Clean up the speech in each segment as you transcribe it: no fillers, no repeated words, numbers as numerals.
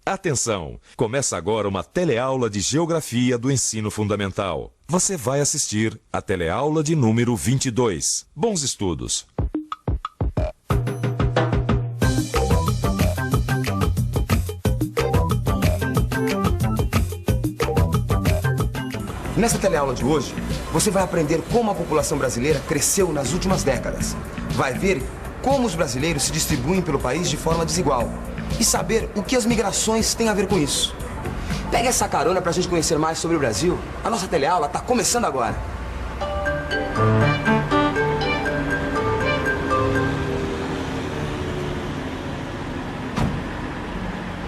Atenção! Começa agora uma teleaula de Geografia do Ensino Fundamental. Você vai assistir a teleaula de número 22. Bons estudos! Nessa teleaula de hoje, você vai aprender como a população brasileira cresceu nas últimas décadas. Vai ver como os brasileiros se distribuem pelo país de forma desigual e saber o que as migrações têm a ver com isso. Pega essa carona pra gente conhecer mais sobre o Brasil. A nossa teleaula tá começando agora.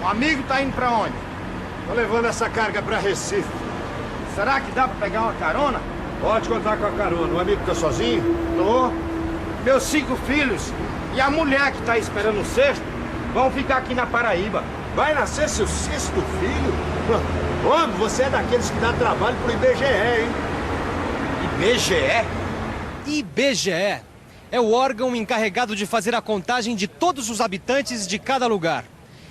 O amigo tá indo pra onde? Tô levando essa carga pra Recife. Será que dá pra pegar uma carona? Pode contar com a carona. O amigo tá sozinho? Tô. Meus 5 filhos e a mulher que tá esperando o sexto vão ficar aqui na Paraíba. Vai nascer seu 6º filho? Homem, você é daqueles que dá trabalho pro IBGE, hein? IBGE? IBGE é o órgão encarregado de fazer a contagem de todos os habitantes de cada lugar.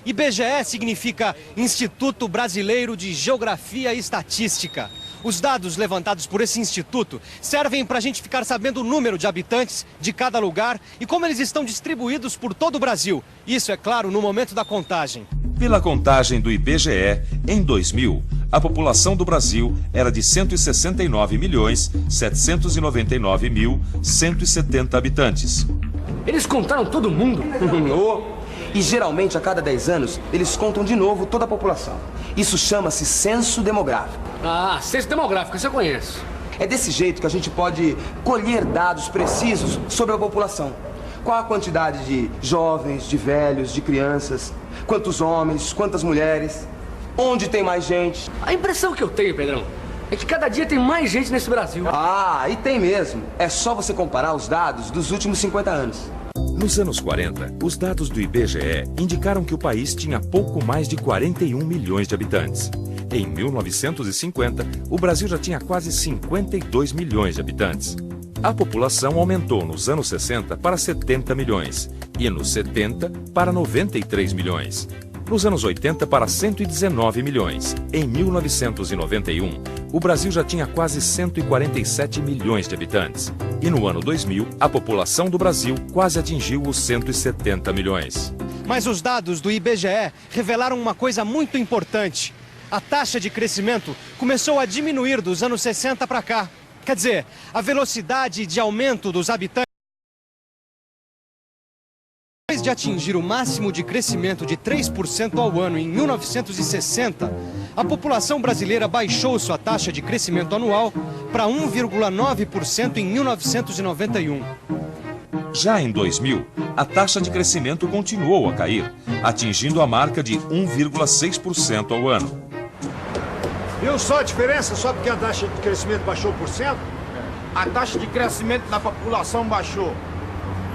IBGE significa Instituto Brasileiro de Geografia e Estatística. Os dados levantados por esse instituto servem para a gente ficar sabendo o número de habitantes de cada lugar e como eles estão distribuídos por todo o Brasil. Isso, é claro, no momento da contagem. Pela contagem do IBGE, em 2000, a população do Brasil era de 169.799.170 habitantes. Eles contaram todo mundo? E geralmente, a cada 10 anos, eles contam de novo toda a população. Isso chama-se censo demográfico. Ah, censo demográfico, isso eu conheço. É desse jeito que a gente pode colher dados precisos sobre a população. Qual a quantidade de jovens, de velhos, de crianças, quantos homens, quantas mulheres, onde tem mais gente. A impressão que eu tenho, Pedrão, é que cada dia tem mais gente nesse Brasil. Ah, e tem mesmo. É só você comparar os dados dos últimos 50 anos. Nos anos 40, os dados do IBGE indicaram que o país tinha pouco mais de 41 milhões de habitantes. Em 1950, o Brasil já tinha quase 52 milhões de habitantes. A população aumentou nos anos 60 para 70 milhões e nos 70 para 93 milhões. Nos anos 80 para 119 milhões. Em 1991, o Brasil já tinha quase 147 milhões de habitantes. E no ano 2000, a população do Brasil quase atingiu os 170 milhões. Mas os dados do IBGE revelaram uma coisa muito importante. A taxa de crescimento começou a diminuir dos anos 60 para cá. Quer dizer, a velocidade de aumento dos habitantes. Depois de atingir o máximo de crescimento de 3% ao ano em 1960, a população brasileira baixou sua taxa de crescimento anual para 1,9% em 1991. Já em 2000, a taxa de crescimento continuou a cair, atingindo a marca de 1,6% ao ano. Viu só a diferença só porque a taxa de crescimento baixou 1%? A taxa de crescimento da população baixou.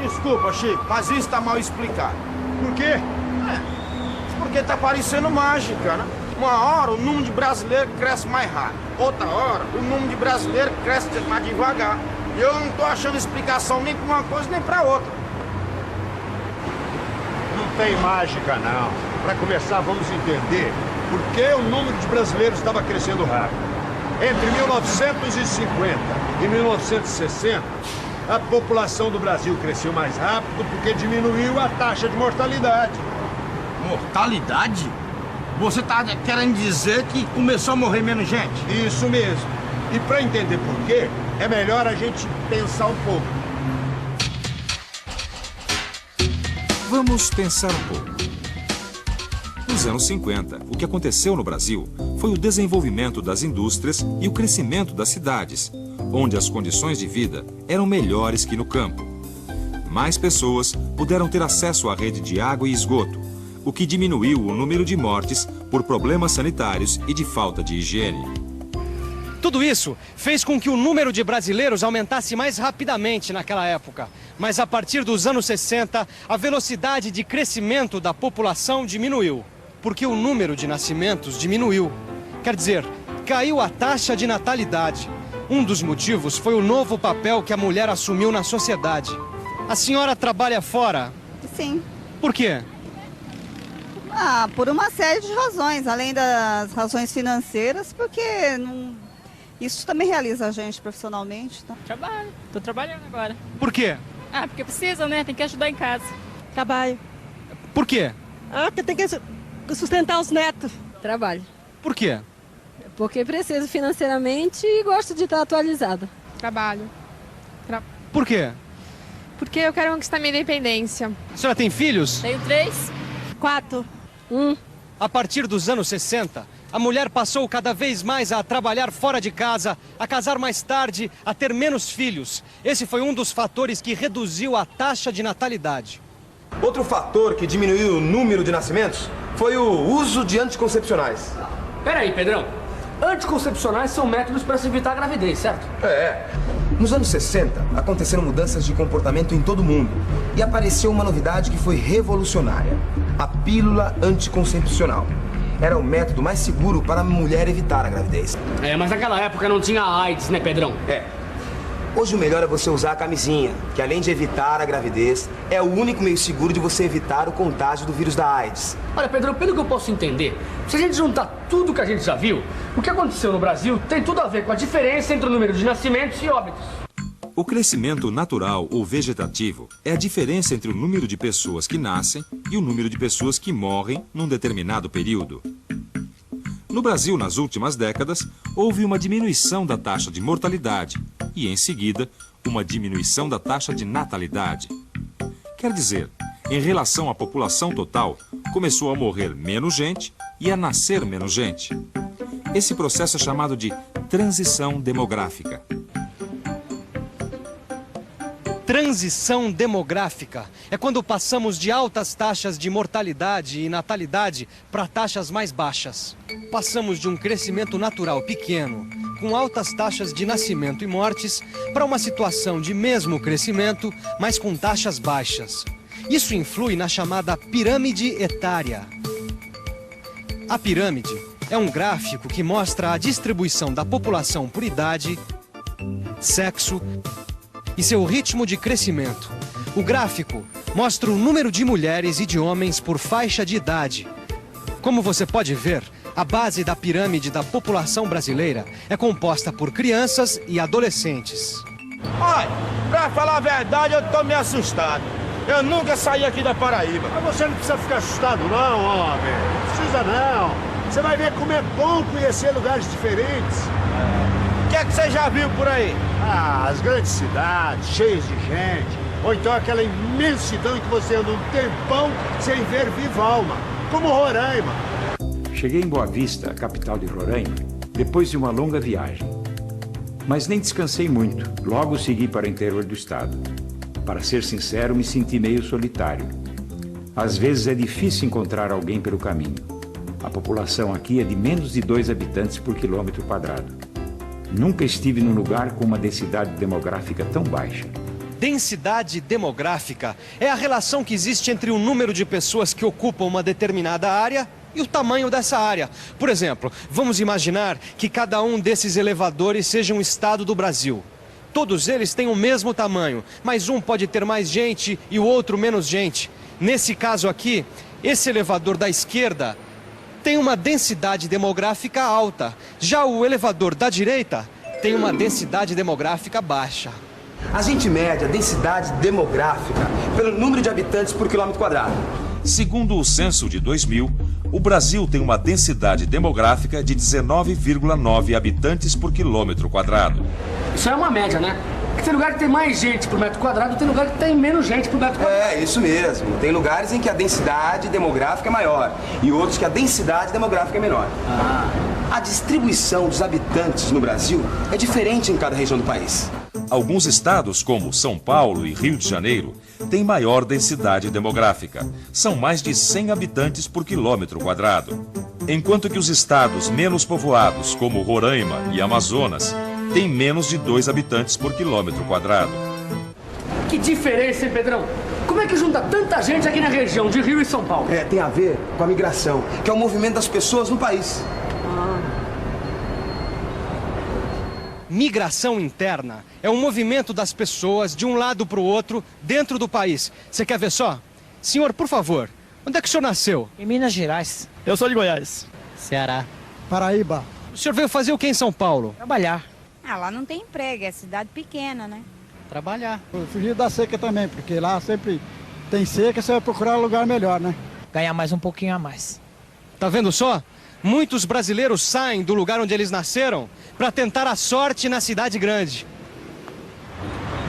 Desculpa, Chico, mas isso tá mal explicado. Por quê? Porque tá parecendo mágica, né? Uma hora o número de brasileiros cresce mais rápido. Outra hora o número de brasileiros cresce mais devagar. E eu não tô achando explicação nem pra uma coisa nem pra outra. Não tem mágica, não. Para começar, vamos entender por que o número de brasileiros estava crescendo rápido. Entre 1950 e 1960, a população do Brasil cresceu mais rápido porque diminuiu a taxa de mortalidade. Mortalidade? Você tá querendo dizer que começou a morrer menos gente? Isso mesmo. E para entender por quê, é melhor a gente pensar um pouco. Vamos pensar um pouco. Nos anos 50, o que aconteceu no Brasil foi o desenvolvimento das indústrias e o crescimento das cidades, onde as condições de vida eram melhores que no campo. Mais pessoas puderam ter acesso à rede de água e esgoto, o que diminuiu o número de mortes por problemas sanitários e de falta de higiene. Tudo isso fez com que o número de brasileiros aumentasse mais rapidamente naquela época. Mas a partir dos anos 60, a velocidade de crescimento da população diminuiu, porque o número de nascimentos diminuiu. Quer dizer, caiu a taxa de natalidade. Um dos motivos foi o novo papel que a mulher assumiu na sociedade. A senhora trabalha fora? Sim. Por quê? Por uma série de razões, além das razões financeiras, porque isso também realiza a gente profissionalmente. Tá? Trabalho, tô trabalhando agora. Por quê? Porque precisa, né? Tem que ajudar em casa. Trabalho. Por quê? Porque tem que sustentar os netos. Trabalho. Por quê? Porque preciso financeiramente e gosto de estar atualizada. Trabalho. Por quê? Porque eu quero conquistar minha independência. A senhora tem filhos? Tenho 3. 4. A partir dos anos 60, a mulher passou cada vez mais a trabalhar fora de casa, a casar mais tarde, a ter menos filhos. Esse foi um dos fatores que reduziu a taxa de natalidade. Outro fator que diminuiu o número de nascimentos foi o uso de anticoncepcionais. Peraí, Pedrão. Anticoncepcionais são métodos para se evitar a gravidez, certo? Nos anos 60, aconteceram mudanças de comportamento em todo o mundo. E apareceu uma novidade que foi revolucionária: a pílula anticoncepcional. Era o método mais seguro para a mulher evitar a gravidez. Mas naquela época não tinha AIDS, né, Pedrão? Hoje o melhor é você usar a camisinha, que além de evitar a gravidez, é o único meio seguro de você evitar o contágio do vírus da AIDS. Olha, Pedrão, pelo que eu posso entender, se a gente juntar tudo que a gente já viu, o que aconteceu no Brasil tem tudo a ver com a diferença entre o número de nascimentos e óbitos. O crescimento natural ou vegetativo é a diferença entre o número de pessoas que nascem e o número de pessoas que morrem num determinado período. No Brasil, nas últimas décadas, houve uma diminuição da taxa de mortalidade e, em seguida, uma diminuição da taxa de natalidade. Quer dizer, em relação à população total, começou a morrer menos gente e a nascer menos gente. Esse processo é chamado de transição demográfica. Transição demográfica é quando passamos de altas taxas de mortalidade e natalidade para taxas mais baixas. Passamos de um crescimento natural pequeno, com altas taxas de nascimento e mortes, para uma situação de mesmo crescimento, mas com taxas baixas. Isso influi na chamada pirâmide etária. A pirâmide é um gráfico que mostra a distribuição da população por idade, sexo e seu ritmo de crescimento. O gráfico mostra o número de mulheres e de homens por faixa de idade. Como você pode ver, a base da pirâmide da população brasileira é composta por crianças e adolescentes. Olha, pra falar a verdade, eu tô meio assustado. Eu nunca saí aqui da Paraíba. Mas você não precisa ficar assustado não, homem. Não precisa não. Você vai ver como é bom conhecer lugares diferentes. O que é que você já viu por aí? As grandes cidades, cheias de gente. Ou então aquela imensidão em que você anda um tempão sem ver viva alma. Como Roraima. Cheguei em Boa Vista, capital de Roraima, depois de uma longa viagem. Mas nem descansei muito. Logo segui para o interior do estado. Para ser sincero, me senti meio solitário. Às vezes é difícil encontrar alguém pelo caminho. A população aqui é de menos de 2 habitantes por quilômetro quadrado. Nunca estive num lugar com uma densidade demográfica tão baixa. Densidade demográfica é a relação que existe entre o número de pessoas que ocupam uma determinada área e o tamanho dessa área. Por exemplo, vamos imaginar que cada um desses elevadores seja um estado do Brasil. Todos eles têm o mesmo tamanho, mas um pode ter mais gente e o outro menos gente. Nesse caso aqui, esse elevador da esquerda tem uma densidade demográfica alta. Já o elevador da direita tem uma densidade demográfica baixa. A gente mede a densidade demográfica pelo número de habitantes por quilômetro quadrado. Segundo o censo de 2000, o Brasil tem uma densidade demográfica de 19,9 habitantes por quilômetro quadrado. Isso é uma média, né? Porque tem lugar que tem mais gente por metro quadrado, tem lugar que tem menos gente por metro quadrado. É, isso mesmo. Tem lugares em que a densidade demográfica é maior e outros que a densidade demográfica é menor. A distribuição dos habitantes no Brasil é diferente em cada região do país. Alguns estados, como São Paulo e Rio de Janeiro, têm maior densidade demográfica. São mais de 100 habitantes por quilômetro quadrado. Enquanto que os estados menos povoados, como Roraima e Amazonas, têm menos de 2 habitantes por quilômetro quadrado. Que diferença, hein, Pedrão? Como é que junta tanta gente aqui na região de Rio e São Paulo? Tem a ver com a migração, que é o movimento das pessoas no país. Migração interna é um movimento das pessoas de um lado para o outro dentro do país. Você quer ver só? Senhor, por favor, Onde é que o senhor nasceu? Em Minas Gerais. Eu sou de Goiás. Ceará. Paraíba. O senhor veio fazer o que em São Paulo? Trabalhar. Ah, lá não tem emprego, é cidade pequena, né? Trabalhar. Fugir da seca também, porque lá sempre tem seca, você vai procurar um lugar melhor, né? Ganhar mais um pouquinho a mais. Tá vendo só? Muitos brasileiros saem do lugar onde eles nasceram para tentar a sorte na cidade grande.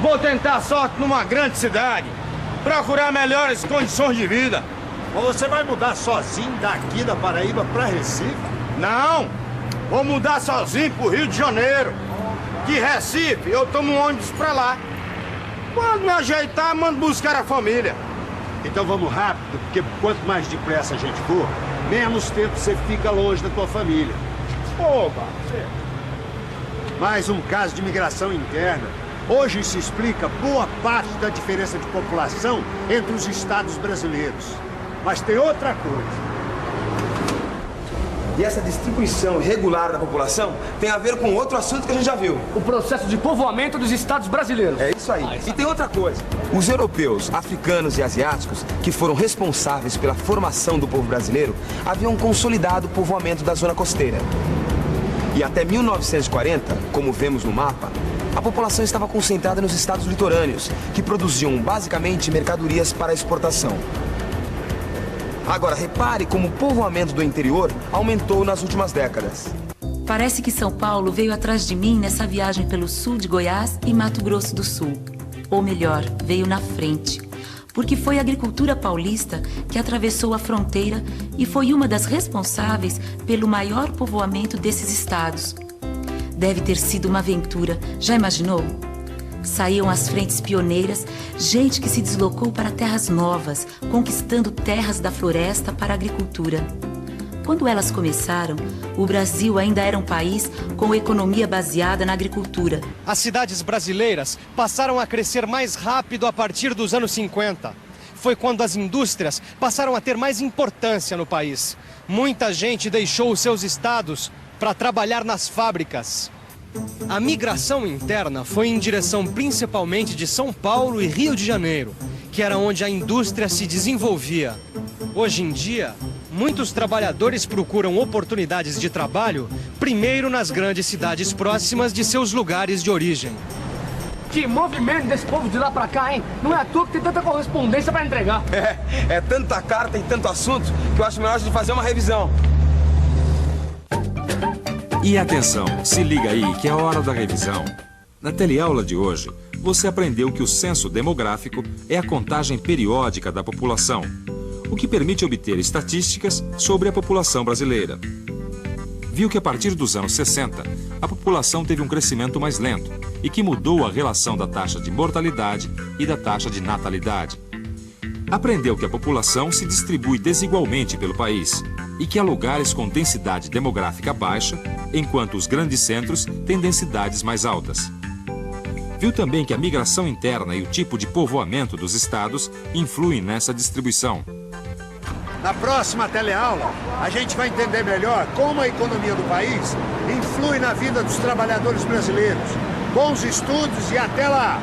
Vou tentar a sorte numa grande cidade, procurar melhores condições de vida. Mas você vai mudar sozinho daqui da Paraíba pra Recife? Não, vou mudar sozinho pro Rio de Janeiro. De Recife, eu tomo um ônibus pra lá. Quando me ajeitar, mando buscar a família. Então vamos rápido, porque quanto mais depressa a gente for, menos tempo você fica longe da tua família. Oba! Mais um caso de migração interna. Hoje se explica boa parte da diferença de população entre os estados brasileiros. Mas tem outra coisa. E essa distribuição irregular da população tem a ver com outro assunto que a gente já viu. O processo de povoamento dos estados brasileiros. É isso aí. E tem outra coisa. Os europeus, africanos e asiáticos, que foram responsáveis pela formação do povo brasileiro, haviam consolidado o povoamento da zona costeira. E até 1940, como vemos no mapa, a população estava concentrada nos estados litorâneos, que produziam basicamente mercadorias para exportação. Agora, repare como o povoamento do interior aumentou nas últimas décadas. Parece que São Paulo veio atrás de mim nessa viagem pelo sul de Goiás e Mato Grosso do Sul. Ou melhor, veio na frente. Porque foi a agricultura paulista que atravessou a fronteira e foi uma das responsáveis pelo maior povoamento desses estados. Deve ter sido uma aventura, já imaginou? Saíam as frentes pioneiras, gente que se deslocou para terras novas, conquistando terras da floresta para a agricultura. Quando elas começaram, o Brasil ainda era um país com economia baseada na agricultura. As cidades brasileiras passaram a crescer mais rápido a partir dos anos 50. Foi quando as indústrias passaram a ter mais importância no país. Muita gente deixou os seus estados para trabalhar nas fábricas. A migração interna foi em direção principalmente de São Paulo e Rio de Janeiro, que era onde a indústria se desenvolvia. Hoje em dia, muitos trabalhadores procuram oportunidades de trabalho primeiro nas grandes cidades próximas de seus lugares de origem. Que movimento desse povo de lá pra cá, hein? Não é à toa que tem tanta correspondência pra entregar. É tanta carta e tanto assunto que eu acho melhor a gente fazer uma revisão. E atenção, se liga aí que é a hora da revisão. Na teleaula de hoje, você aprendeu que o censo demográfico é a contagem periódica da população, o que permite obter estatísticas sobre a população brasileira. Viu que a partir dos anos 60, a população teve um crescimento mais lento e que mudou a relação da taxa de mortalidade e da taxa de natalidade. Aprendeu que a população se distribui desigualmente pelo país e que há lugares com densidade demográfica baixa, enquanto os grandes centros têm densidades mais altas. Viu também que a migração interna e o tipo de povoamento dos estados influem nessa distribuição. Na próxima teleaula, a gente vai entender melhor como a economia do país influi na vida dos trabalhadores brasileiros. Bons estudos e até lá!